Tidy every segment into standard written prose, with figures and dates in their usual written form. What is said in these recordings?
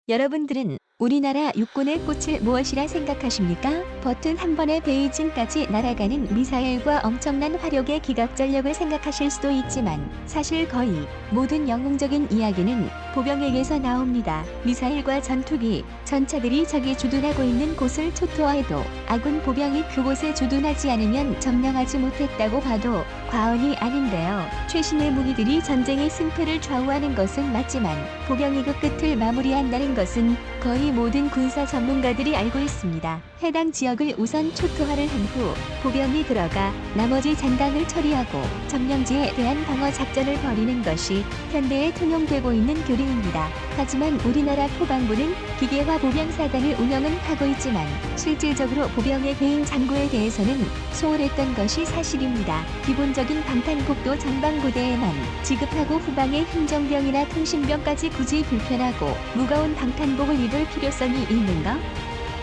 여러분들은 우리나라 육군의 꽃을 무엇이라 생각하십니까? 버튼 한 번에 베이징까지 날아가는 미사일과 엄청난 화력의 기갑전력을 생각하실 수도 있지만 사실 거의 모든 영웅적인 이야기는 보병에게서 나옵니다. 미사일과 전투기, 전차들이 적이 주둔하고 있는 곳을 초토화해도 아군 보병이 그곳에 주둔하지 않으면 점령하지 못했다고 봐도 과언이 아닌데요. 최신의 무기들이 전쟁의 승패를 좌우하는 것은 맞지만 보병이 그 끝을 마무리한다는 것은 거의 모든 군사 전문가들이 알고 있습니다. 해당 지역을 우선 초토화를 한 후 보병이 들어가 나머지 잔당을 처리하고 점령지에 대한 방어 작전을 벌이는 것이 현대에 통용되고 있는 교리입니다. 하지만 우리나라 포방부는 기계화 보병사단을 운영은 하고 있지만 실질적으로 보병의 개인 장구에 대해서는 소홀했던 것이 사실입니다. 기본적인 방탄복도 전방부대에만 지급하고 후방의 행정병이나 통신병까지 굳이 불편하고 무거운 방탄복을 입을 필요성이 있는가?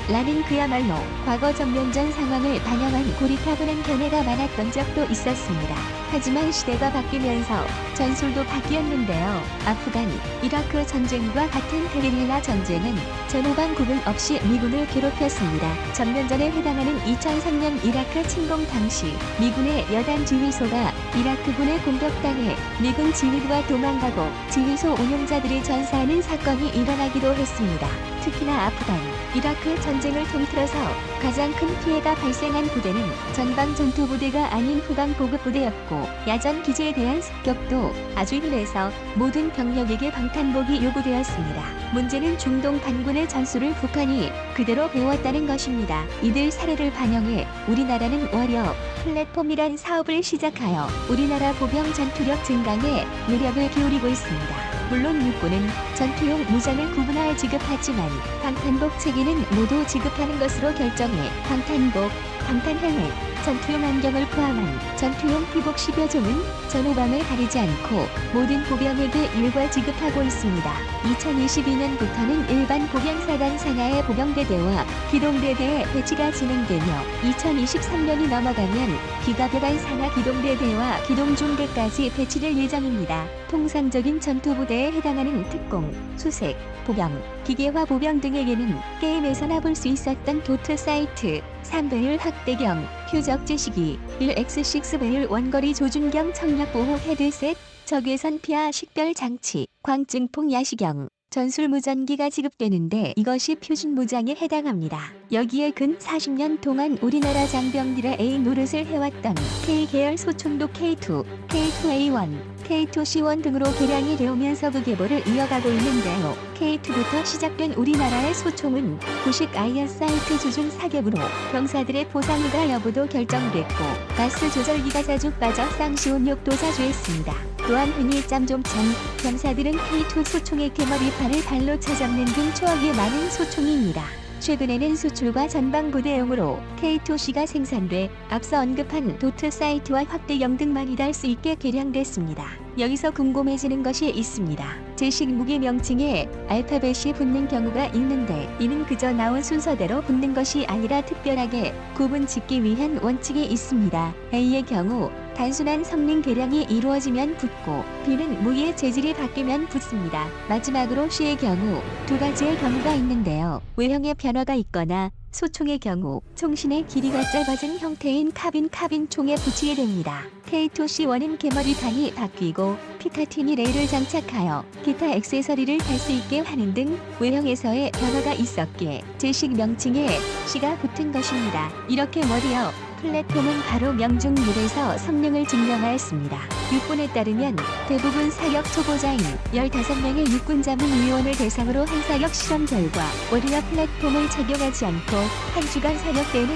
라는 그야말로 과거 전면전 상황을 반영한 고리타분한 견해가 많았던 적도 있었습니다. 하지만 시대가 바뀌면서 전술도 바뀌었는데요. 아프간, 이라크 전쟁과 같은 게릴라 전쟁은 전후방 구분 없이 미군을 괴롭혔습니다. 전면전에 해당하는 2003년 이라크 침공 당시 미군의 여단 지휘소가 이라크군의 공격당해 미군 지휘부가 도망가고 지휘소 운용자들이 전사하는 사건이 일어나기도 했습니다. 특히나 아프간, 이라크 전쟁을 통틀어서 가장 큰 피해가 발생한 부대는 전방 전투부대가 아닌 후방 보급부대였고 야전 기지에 대한 습격도 아주 흔해서 모든 병력에게 방탄복이 요구되었습니다. 문제는 중동 반군의 전술을 북한이 그대로 배웠다는 것입니다. 이들 사례를 반영해 우리나라는 워리어 플랫폼이란 사업을 시작하여 우리나라 보병 전투력 증강에 노력을 기울이고 있습니다. 물론 육군은 전투용 무장을 구분하여 지급하지만 방탄복 체계는 모두 지급하는 것으로 결정해 방탄복, 방탄헬멧, 전투용 안경을 포함한 전투용 피복 10여 종은 전후방을 가리지 않고 모든 보병에게 일괄 지급하고 있습니다. 2022년부터는 일반 보병사단 산하의 보병대대와 기동대대의 배치가 진행되며 2023년이 넘어가면 기갑여단 산하 기동대대와 기동중대까지 배치될 예정입니다. 통상적인 전투부대에 해당하는 특공, 수색, 보병, 기계화 보병 등에게는 게임에서나 볼 수 있었던 도트 사이트, 3배율 확대경, 표적 제시기, 1x6배율 원거리 조준경 청력보호 헤드셋, 적외선 피하 식별 장치, 광증폭 야시경, 전술 무전기가 지급되는데 이것이 표준 무장에 해당합니다. 여기에 근 40년 동안 우리나라 장병들의 A 노릇을 해왔던 K계열 소총도 K2, K2A1, K2C1 등으로 개량이 되오면서 그 계보를 이어가고 있는데요. K2부터 시작된 우리나라의 소총은 구식 아이언 사이트 조준 사격으로 병사들의 보상 휴가 여부도 결정됐고 가스 조절기가 자주 빠져 쌍시온욕도 자주 했습니다. 또한 흔히 짬좀참 병사들은 K2 소총의 개머리판을 발로 차잡는 등 추억이 많은 소총입니다. 최근에는 수출과 전방부대용으로 K2C가 생산돼 앞서 언급한 도트 사이트와 확대경 등만이 달 수 있게 개량됐습니다. 여기서 궁금해지는 것이 있습니다. 제식 무기 명칭에 알파벳이 붙는 경우가 있는데 이는 그저 나온 순서대로 붙는 것이 아니라 특별하게 구분 짓기 위한 원칙이 있습니다. A의 경우 단순한 성능 개량이 이루어지면 붙고 B는 무기의 재질이 바뀌면 붙습니다. 마지막으로 C의 경우 두 가지의 경우가 있는데요. 외형의 변화가 있거나 소총의 경우 총신의 길이가 짧아진 형태인 카빈 총에 붙이게 됩니다. K2C1은 개머리판이 바뀌고 피카티니 레일을 장착하여 기타 액세서리를 달 수 있게 하는 등 외형에서의 변화가 있었기에 제식 명칭에 C가 붙은 것입니다. 이렇게 워리어 플랫폼은 바로 명중률에서 성능을 증명하였습니다. 육군에 따르면 대부분 사격 초보자인 15명의 육군자문위원을 대상으로 한 사격 실험 결과 워리어 플랫폼을 착용하지 않고 한 주간 사격 때는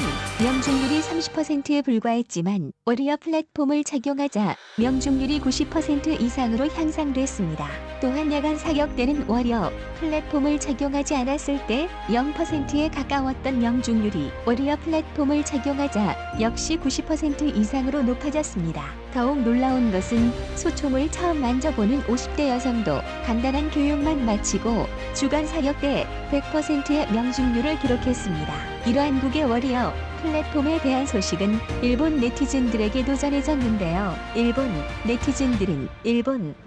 명중률이 30%에 불과했지만 워리어 플랫폼을 착용하자 명중률이 90% 이상으로 향상됐습니다. 또한 야간 사격 때는 워리어 플랫폼을 착용하지 않았을 때 0%에 가까웠던 명중률이 워리어 플랫폼을 착용하자 역시 90% 이상으로 높아졌습니다. 더욱 놀라운 것은 소총을 처음 만져보는 50대 여성도 간단한 교육만 마치고 주간 사격 때 100%의 명중률을 기록했습니다. 이러한 국의 워리어 플랫폼에 대한 소식은 일본 네티즌들에게도 전해졌는데요. 일본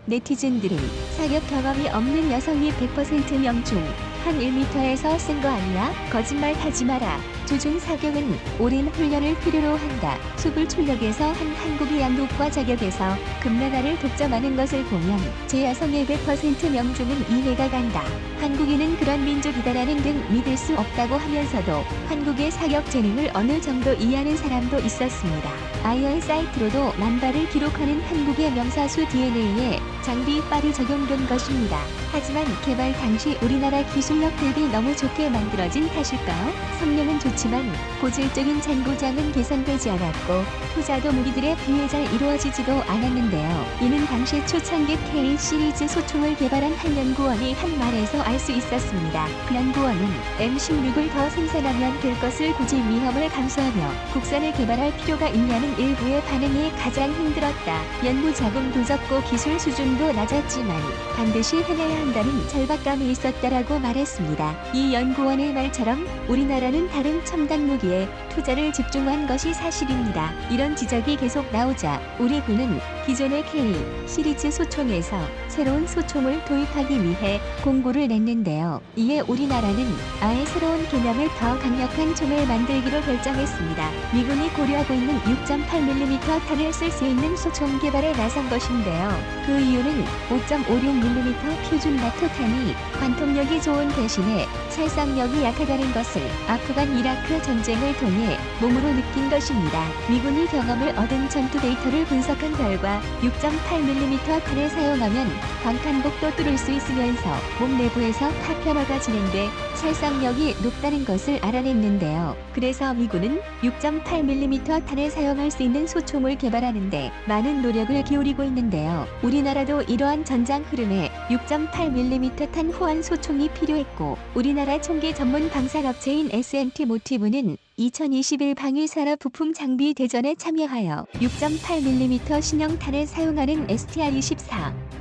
네티즌들은 사격 경험이 없는 여성이 100% 명중, 한 1m에서 쓴 거 아니야? 거짓말 하지 마라. 조준 사격은 오랜 훈련을 필요로 한다. 수불 출력에서 한 한국이 양국과 자격에서 금메달을 독점하는 것을 보면 제 여성의 100% 명중은 이해가 간다. 한국인은 그런 민족이다라는 등 믿을 수 없다고 하면서도 한국의 사격 재능을 어느 정도 이해하는 사람도 있었습니다. 아이언 사이트로도 만발을 기록하는 한국의 명사수 DNA에 장비빨이 적용된 것입니다. 하지만 개발 당시 우리나라 기술력 대비 너무 좋게 만들어진 탓일까요? 성능은 좋지만 고질적인 잔고장은 개선되지 않았고 투자도 무기들에 비해 잘 이루어지지도 않았는데요. 이는 당시 초창기 K 시리즈 소총을 개발한 한 연구원이 한 말에서 알 수 있었습니다. 그 연구원은 M16을 더 생산하면 될 것을 굳이 위험을 감수하며 국산을 개발할 필요가 있냐는 일부의 반응이 가장 힘들었다. 연구 자금도 적고 기술 수준도 낮았지만 반드시 해내야 한다는 절박감이 있었다라고 말했습니다. 이 연구원의 말처럼 우리나라는 다른 첨단 무기에 투자를 집중한 것이 사실입니다. 이런 지적이 계속 나오자 우리 군은 기존의 K 시리즈 소총에서 새로운 소총을 도입하기 위해 공고를 냈는데요. 이에 우리나라는 아예 새로운 개념의 더 강력한 총을 만들기로 결정했습니다. 미군이 고려하고 있는 6.8mm 탄을 쓸 수 있는 소총 개발에 나선 것인데요. 그 이유는 5.56mm 표준 나토탄이 관통력이 좋은 대신에 살상력이 약하다는 것을 아프간 이라크 전쟁을 통해 몸으로 느낀 것입니다. 미군이 경험을 얻은 전투 데이터를 분석한 결과 6.8mm 탄을 사용하면 방탄복도 뚫을 수 있으면서 몸 내부에서 파편화가 진행돼 살상력이 높다는 것을 알아냈는데요. 그래서 미군은 6.8mm 탄을 사용할 수 있는 소총을 개발하는데 많은 노력을 기울이고 있는데요. 우리나라도 이러한 전장 흐름에 6.8mm 탄 호환 소총이 필요했고 우리나라 총기 전문 방산업체인 S&T 모티브는 2021 방위산업 부품 장비 대전에 참여하여 6.8mm 신형탄을 사용하는 STR-24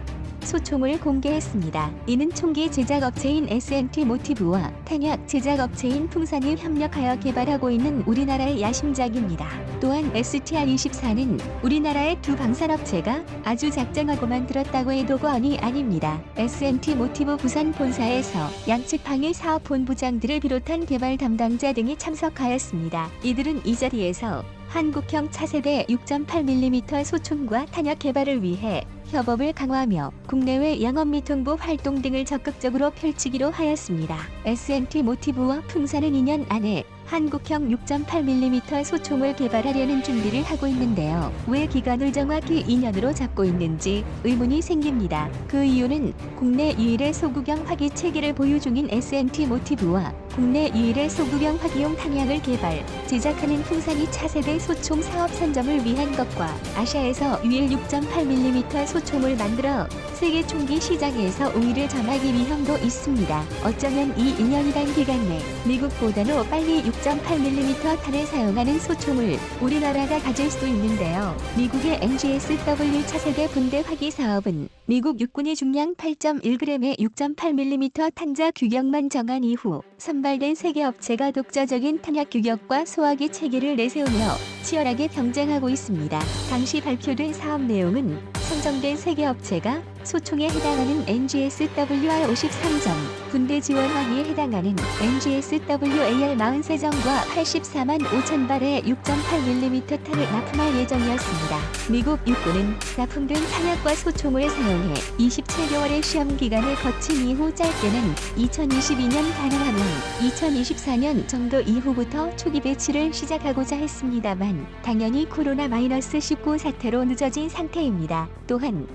소총을 공개했습니다. 이는 총기 제작업체인 S&T 모티브와 탄약 제작업체인 풍산이 협력하여 개발하고 있는 우리나라의 야심작입니다. 또한 STR-24는 우리나라의 두 방산업체가 아주 작정하고 만들었다고 해도 과언이 아닙니다. S&T 모티브 부산 본사에서 양측 방위사업본부장들을 비롯한 개발 담당자 등이 참석하였습니다. 이들은 이 자리에서 한국형 차세대 6.8mm 소총과 탄약 개발을 위해 협업을 강화하며 국내외 영업 및 홍보 활동 등을 적극적으로 펼치기로 하였습니다. S&T 모티브와 풍산은 2년 안에 한국형 6.8mm 소총을 개발하려는 준비를 하고 있는데요. 왜 기간을 정확히 2년으로 잡고 있는지 의문이 생깁니다. 그 이유는 국내 유일의 소구경 화기 체계를 보유 중인 S&T 모티브와 국내 유일의 소구경 화기용 탄약을 개발, 제작하는 풍산이 차세대 소총 사업 선점을 위한 것과 아시아에서 유일 6.8mm 소총을 만들어 세계 총기 시장에서 우위를 점하기 위험도 있습니다. 어쩌면 이 2년이란 기간 내 미국보다도 빨리 6.8mm 탄을 사용하는 소총을 우리나라가 가질 수도 있는데요. 미국의 NGSW 차세대 분대 화기 사업은 미국 육군이 중량 8.1g의 6.8mm 탄자 규격만 정한 이후 선발된 세계 업체가 독자적인 탄약 규격과 소화기 체계를 내세우며 치열하게 경쟁하고 있습니다. 당시 발표된 사업 내용은 선정된 세계 업체가 소총에 해당하는 NGSWR 53점, 군대 지원 화기에 해당하는 NGSWAR 43정과 84만 5천 발의 6.8mm 탄을 납품할 예정이었습니다. 미국 육군은 납품된 탄약과 소총을 사용해 27개월의 시험 기간을 거친 이후 짧게는 2022년 가능하면 2024년 정도 이후부터 초기 배치를 시작하고자 했습니다만 당연히 코로나-19 사태로 늦어진 상태입니다. 또한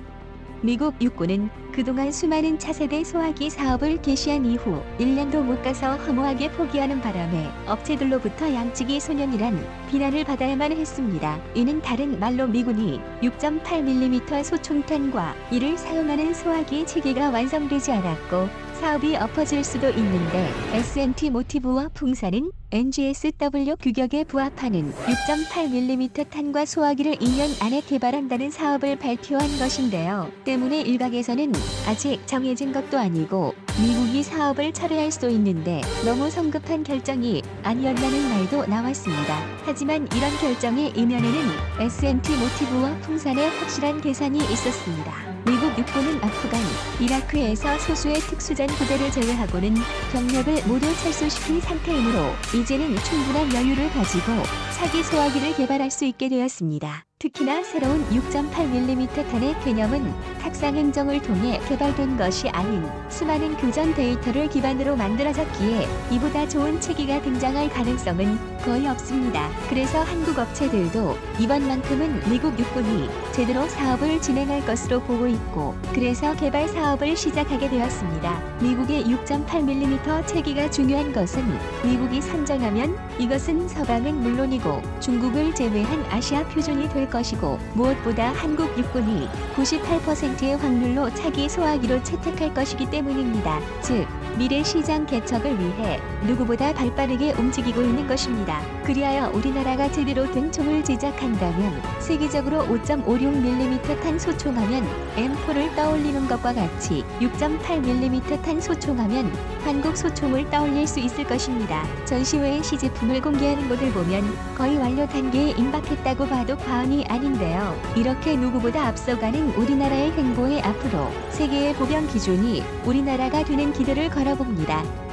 미국 육군은 그동안 수많은 차세대 소화기 사업을 개시한 이후 1년도 못 가서 허무하게 포기하는 바람에 업체들로부터 양측이 소년이란 비난을 받아야만 했습니다. 이는 다른 말로 미군이 6.8mm 소총탄과 이를 사용하는 소화기 체계가 완성되지 않았고 사업이 엎어질 수도 있는데 S&T 모티브와 풍산은 NGSW 규격에 부합하는 6.8mm 탄과 소화기를 2년 안에 개발한다는 사업을 발표한 것인데요. 때문에 일각에서는 아직 정해진 것도 아니고 미국이 사업을 철회할 수도 있는데 너무 성급한 결정이 아니었다는 말도 나왔습니다. 하지만 이런 결정의 이면에는 S&T 모티브와 풍산의 확실한 계산이 있었습니다. 미국 육군은 아프간, 이라크에서 소수의 특수전 부대를 제외하고는 병력을 모두 철수시킨 상태이므로 이제는 충분한 여유를 가지고 차기 소화기를 개발할 수 있게 되었습니다. 특히나 새로운 6.8mm 탄의 개념은 탁상 행정을 통해 개발된 것이 아닌 수많은 교전 데이터를 기반으로 만들어졌기에 이보다 좋은 체계가 등장할 가능성은 거의 없습니다. 그래서 한국 업체들도 이번만큼은 미국 육군이 제대로 사업을 진행할 것으로 보고 있고, 그래서 개발 사업을 시작하게 되었습니다. 미국의 6.8mm 체계가 중요한 것은 미국이 선정하면 이것은 서방은 물론이고 중국을 제외한 아시아 표준이 될 것이고, 무엇보다 한국 육군이 98%의 확률로 차기 소화기로 채택할 것이기 때문입니다. 즉, 미래 시장 개척을 위해 누구보다 발빠르게 움직이고 있는 것입니다. 그리하여 우리나라가 제대로 된 총을 제작한다면 세계적으로 5.56mm 탄 소총하면 M4를 떠올리는 것과 같이 6.8mm 탄 소총하면 한국 소총을 떠올릴 수 있을 것입니다. 전시회의 시제품을 공개하는 곳을 보면 거의 완료 단계에 임박했다고 봐도 과언이 아닌데요. 이렇게 누구보다 앞서가는 우리나라의 행보에 앞으로 세계의 보병 기준이 우리나라가 되는 기대를 걸어봅니다.